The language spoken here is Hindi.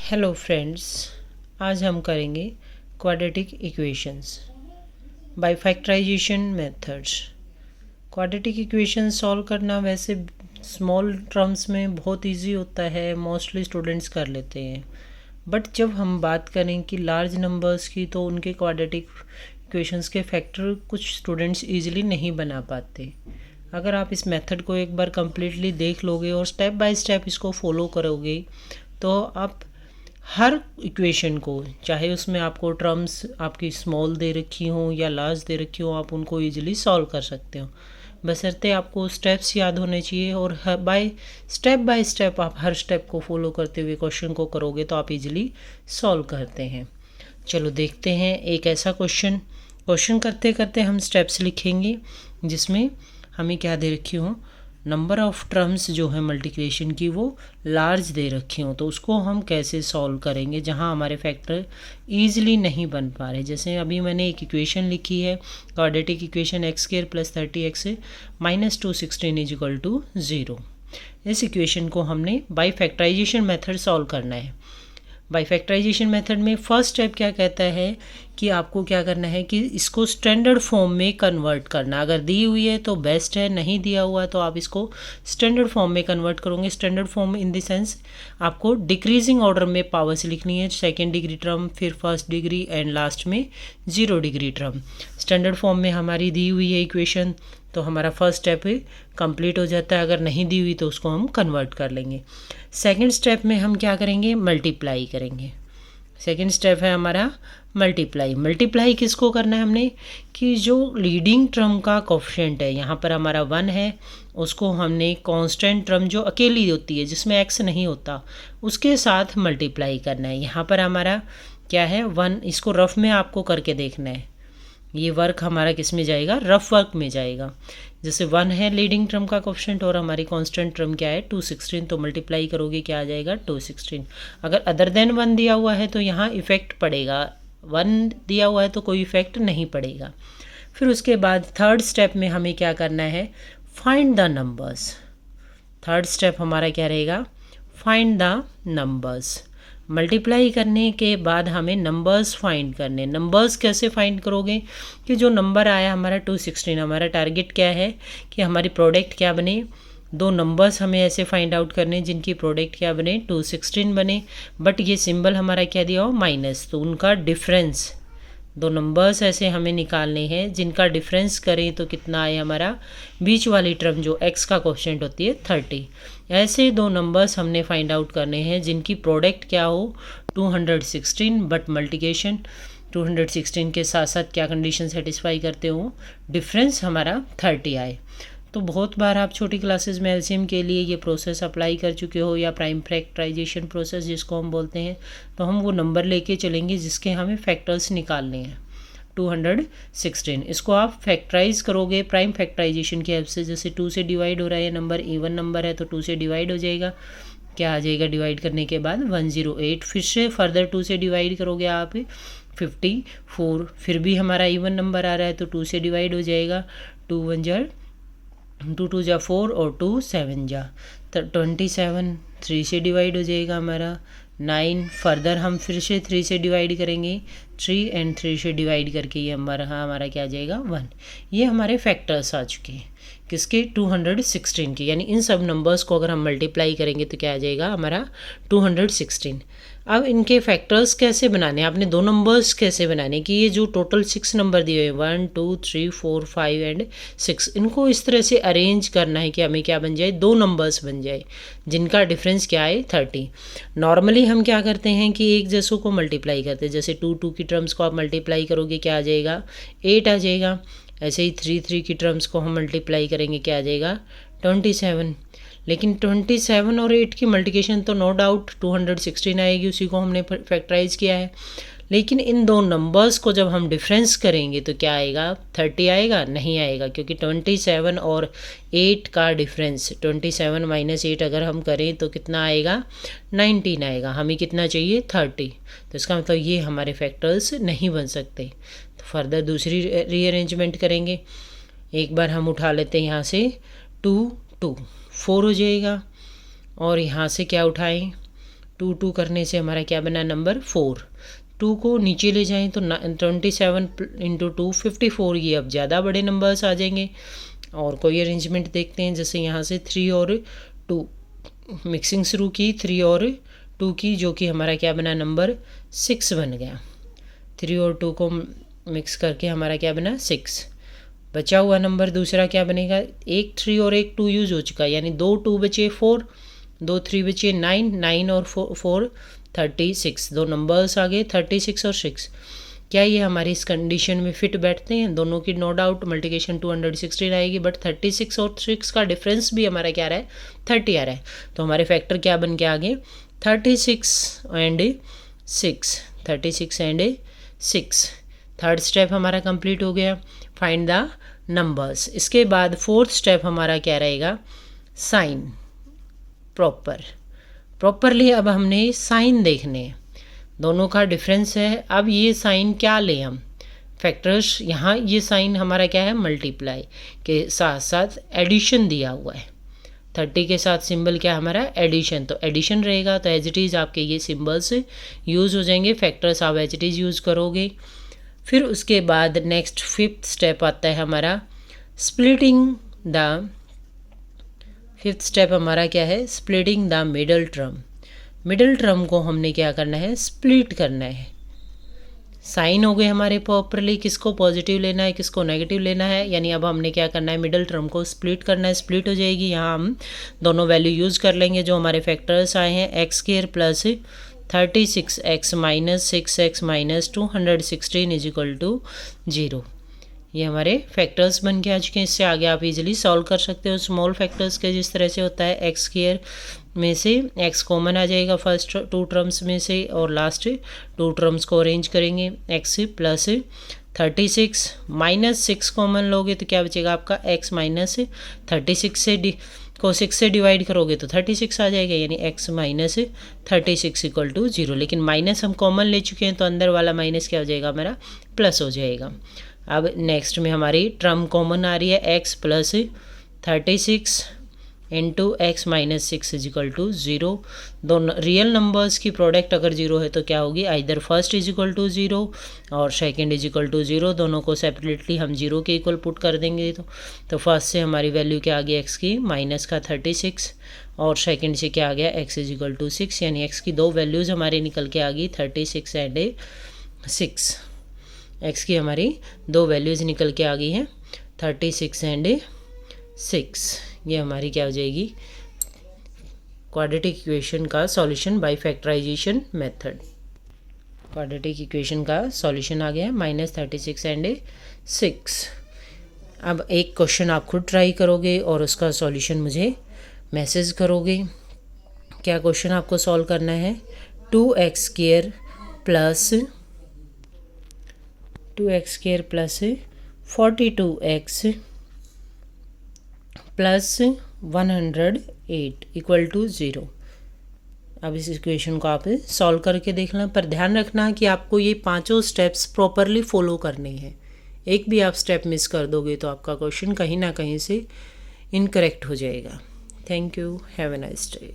हेलो फ्रेंड्स, आज हम करेंगे quadratic equations by factorization methods. Quadratic equation solve करना वैसे स्मॉल टर्म्स में बहुत इजी होता है, मोस्टली स्टूडेंट्स कर लेते हैं। बट जब हम बात करें कि लार्ज नंबर्स की, तो उनके क्वाड्रेटिक इक्वेशंस के फैक्टर कुछ स्टूडेंट्स इजीली नहीं बना पाते। अगर आप इस मेथड को एक बार कम्प्लीटली देख लोगे और स्टेप बाय स्टेप इसको फॉलो करोगे, तो आप हर इक्वेशन को, चाहे उसमें आपको टर्म्स आपकी स्मॉल दे रखी हों या लार्ज दे रखी हों, आप उनको इजीली सॉल्व कर सकते हो। बशर्ते आपको स्टेप्स याद होने चाहिए और बाय स्टेप आप हर स्टेप को फॉलो करते हुए क्वेश्चन को करोगे तो आप इजीली सॉल्व करते हैं। चलो देखते हैं एक ऐसा क्वेश्चन करते करते हम स्टेप्स लिखेंगे जिसमें हमें क्या दे रखी हो, नंबर ऑफ टर्म्स जो है मल्टीप्लिकेशन की वो लार्ज दे रखी हो, तो उसको हम कैसे सॉल्व करेंगे जहां हमारे फैक्टर ईजिली नहीं बन पा रहे। जैसे अभी मैंने एक इक्वेशन लिखी है, quadratic equation x square plus 30x minus 216 is equal to 0। इस इक्वेशन को हमने बाय फैक्टराइजेशन मेथड सॉल्व करना है। बाय फैक्टराइजेशन मेथड में फर्स्ट स्टेप क्या कहता है कि आपको क्या करना है कि इसको स्टैंडर्ड फॉर्म में कन्वर्ट करना। अगर दी हुई है तो बेस्ट है, नहीं दिया हुआ तो आप इसको स्टैंडर्ड फॉर्म में कन्वर्ट करोगे। Standard form in the sense आपको डिक्रीजिंग ऑर्डर में पावर्स लिखनी है, सेकेंड डिग्री टर्म, फिर फर्स्ट डिग्री एंड लास्ट में 0 डिग्री टर्म। स्टैंडर्ड फॉर्म में हमारी दी हुई है इक्वेशन, तो हमारा फर्स्ट स्टेप कंप्लीट हो जाता है। अगर नहीं दी हुई तो उसको हम कन्वर्ट कर लेंगे। सेकंड स्टेप में हम क्या करेंगे, मल्टीप्लाई करेंगे। सेकंड स्टेप है हमारा मल्टीप्लाई किसको करना है हमने, कि जो लीडिंग टर्म का कोफिशिएंट है, यहाँ पर हमारा 1 है, उसको हमने कांस्टेंट टर्म जो अकेली होती है जिसमें x नहीं होता उसके साथ मल्टीप्लाई करना है। यहाँ पर हमारा क्या है 1, इसको रफ में आपको करके देखना है। ये वर्क हमारा किस में जाएगा, रफ वर्क में जाएगा। जैसे 1 है लीडिंग टर्म का कोफिशिएंट और हमारी कांस्टेंट टर्म क्या है 216, तो मल्टीप्लाई करोगे क्या आ जाएगा 216। अगर अदर देन 1 दिया हुआ है तो यहाँ इफेक्ट पड़ेगा, 1 दिया हुआ है तो कोई इफेक्ट नहीं पड़ेगा। फिर उसके बाद थर्ड स्टेप में हमें क्या करना है, find the numbers. Third step हमारा क्या रहेगा, फाइंड द नंबर्स। मल्टीप्लाई करने के बाद हमें नंबर्स फाइंड करने। नंबर्स कैसे फाइंड करोगे, कि जो नंबर आया हमारा 216, हमारा टारगेट क्या है कि हमारी प्रोडक्ट क्या बने, दो नंबर्स हमें ऐसे फाइंड आउट करने जिनकी प्रोडक्ट क्या बने 216 बने, बट ये सिंबल हमारा क्या दिया हो माइनस, तो उनका डिफरेंस, दो नंबर्स ऐसे हमें निकालने हैं जिनका डिफरेंस करें तो कितना आए हमारा, बीच वाली टर्म जो x का कोफिशिएंट होती है 30। ऐसे दो नंबर्स हमने फाइंड आउट करने हैं जिनकी प्रोडक्ट क्या हो 216, बट मल्टीप्लिकेशन 216 के साथ साथ क्या कंडीशन सेटिस्फाई करते हो, डिफरेंस हमारा 30 आए। तो बहुत बार आप छोटी क्लासेस में एलसीएम के लिए ये प्रोसेस अप्लाई कर चुके हो, या प्राइम फैक्टराइजेशन प्रोसेस जिसको हम बोलते हैं। तो हम वो नंबर लेके चलेंगे जिसके हमें फैक्टर्स निकालने हैं 216। इसको आप फैक्टराइज करोगे प्राइम फैक्टराइजेशन की हेल्प से। जैसे 2 से डिवाइड हो रहा है नंबर, इवन नंबर है तो 2 से डिवाइड हो जाएगा, क्या आ जाएगा डिवाइड करने के बाद 108। फिर से फर्दर 2 से डिवाइड करोगे आप 54, फिर भी हमारा इवन नंबर आ रहा है तो 2 से डिवाइड हो जाएगा, 2 1 जा 2 2 जा 4 और 2 7 जा 27। 3 से डिवाइड हो जाएगा हमारा 9, फर्दर हम फिर से 3 से डिवाइड करेंगे 3 एंड 3 से डिवाइड करके ये हमारा क्या आ जाएगा 1। ये हमारे फैक्टर्स आ चुके हैं किसके 216 के, यानी इन सब नंबर्स को अगर हम मल्टीप्लाई करेंगे तो क्या आ जाएगा हमारा 216। अब इनके फैक्टर्स कैसे बनाने, आपने दो नंबर्स कैसे बनाने कि ये जो टोटल 6 नंबर दिए हुए 1 2 3 4 5 एंड 6, इनको इस तरह से अरेंज करना है कि हमें क्या बन जाए, दो नंबर्स बन जाए जिनका डिफरेंस क्या है 30। नॉर्मली हम क्या करते हैं कि एक जैसों को मल्टीप्लाई करते हैं। जैसे 2 2 की टर्म्स को आप मल्टीप्लाई करोगे क्या आ जाएगा 8 आ जाएगा। ऐसे ही 3 3 की टर्म्स को हम मल्टीप्लाई करेंगे क्या आ जाएगा 27। लेकिन 27 और 8 की मल्टीप्लिकेशन तो नो डाउट 216 आएगी, उसी को हमने फैक्टराइज किया है। लेकिन इन दो नंबर्स को जब हम डिफरेंस करेंगे तो क्या आएगा 30 आएगा, नहीं आएगा, क्योंकि 27 और 8 का डिफरेंस 27 माइनस 8 अगर हम करें तो कितना आएगा 19 आएगा। हमें कितना चाहिए 30, तो इसका मतलब ये हमारे फैक्टर्स नहीं बन सकते। तो फर्दर दूसरी रीअरेंजमेंट करेंगे। एक बार हम उठा लेते हैं यहाँ से 2 2 4 हो जाएगा, और यहाँ से क्या उठाएं 2 करने से हमारा क्या बना नंबर 4। 2 को नीचे ले जाएं तो 27 इंटू 2 54, ये अब ज़्यादा बड़े नंबर्स आ जाएंगे। और कोई अरेंजमेंट देखते हैं, जैसे यहाँ से 3 और 2 मिक्सिंग शुरू की, 3 और 2 की, जो कि हमारा क्या बना नंबर 6 बन गया। 3 और 2 को मिक्स करके हमारा क्या बना 6। बचा हुआ नंबर दूसरा क्या बनेगा, एक 3 और एक 2 यूज़ हो चुका, यानी 2 2 बचे 4, 2 3 बचे 9, 9 और 4 36, दो नंबर्स आ गए 36 और 6। क्या ये हमारी इस कंडीशन में फिट बैठते हैं? दोनों की नो डाउट मल्टीप्लिकेशन 216 आएगी, बट 36 और 6 का डिफरेंस भी हमारा क्या आ रहा है 30 आ रहा है। तो हमारे फैक्टर क्या बन के आ गए 36 एंड 6, 36 एंड 6। थर्ड स्टेप हमारा कंप्लीट हो गया, फाइंड द नंबर्स। इसके बाद फोर्थ स्टेप हमारा क्या रहेगा, साइन प्रॉपरली। अब हमने साइन देखने हैं, दोनों का डिफरेंस है। अब ये साइन क्या लें हम, फैक्टर्स, यहाँ ये साइन हमारा क्या है मल्टीप्लाई के साथ साथ एडिशन दिया हुआ है। 30 के साथ सिंबल क्या हमारा एडिशन, तो एडिशन रहेगा। तो एज इट इज़ आपके ये सिंबल्स यूज़ हो जाएंगे, फैक्टर्स आप एज इट इज़ यूज़ करोगे। फिर उसके बाद नेक्स्ट 5th स्टेप आता है हमारा स्प्लिटिंग द। 5th स्टेप हमारा क्या है, splitting the middle term. Middle term को हमने क्या करना है, स्प्लिट करना है। साइन हो गए हमारे प्रॉपरली, किसको पॉजिटिव लेना है किसको नेगेटिव लेना है, यानी अब हमने क्या करना है मिडल टर्म को स्प्लिट करना है। स्प्लिट हो जाएगी, यहाँ हम दोनों वैल्यू यूज़ कर लेंगे जो हमारे फैक्टर्स आए हैं, x² plus 36x minus 6x minus 216 is equal to 0। ये हमारे फैक्टर्स बन के आ चुके हैं। इससे आगे आप इजीली सॉल्व कर सकते हो स्मॉल फैक्टर्स के, जिस तरह से होता है x² में से x कॉमन आ जाएगा फर्स्ट 2 टर्म्स में से, और लास्ट 2 टर्म्स को अरेंज करेंगे, x प्लस 36 माइनस 6 कॉमन लोगे तो क्या बचेगा आपका x माइनस 36 से को 6 से डिवाइड करोगे तो 36 आ जाएगा, यानी x माइनस 36 इक्वल टू 0। लेकिन माइनस हम कॉमन ले चुके हैं तो अंदर वाला माइनस क्या हो जाएगा हमारा प्लस हो जाएगा। अब नेक्स्ट में हमारी टर्म कॉमन आ रही है x plus 36 into x minus 6 is equal to 0। दोनों रियल नंबर्स की प्रोडक्ट अगर 0 है तो क्या होगी, either first is equal to 0 और सेकंड इज इक्वल टू 0। दोनों को सेपरेटली हम 0 के इक्वल पुट कर देंगे तो फर्स्ट से हमारी वैल्यू क्या आ गई x की माइनस का 36, और सेकंड से क्या आ गया x इज इक्वल टू 6, यानी x की दो वैल्यूज़ हमारी निकल के आ गई 36 एंड 6। x की हमारी दो वैल्यूज़ निकल के आ गई हैं 36 एंड 6। ये हमारी क्या हो जाएगी क्वाड्रेटिक इक्वेशन का solution by factorization method. Quadratic equation का सॉल्यूशन आ गया है -36 एंड 6। अब एक क्वेश्चन आप खुद ट्राई करोगे और उसका सॉल्यूशन मुझे मैसेज करोगे। क्या क्वेश्चन आपको सॉल्व करना है, 2x² plus 42x plus 108 equal to 0। अब इस इक्वेशन को आप सॉल्व करके देखना, पर ध्यान रखना कि आपको ये पांचों स्टेप्स प्रॉपरली फॉलो करने हैं। एक भी आप स्टेप मिस कर दोगे तो आपका क्वेश्चन कहीं ना कहीं से इनकरेक्ट हो जाएगा। Thank you, have a nice day.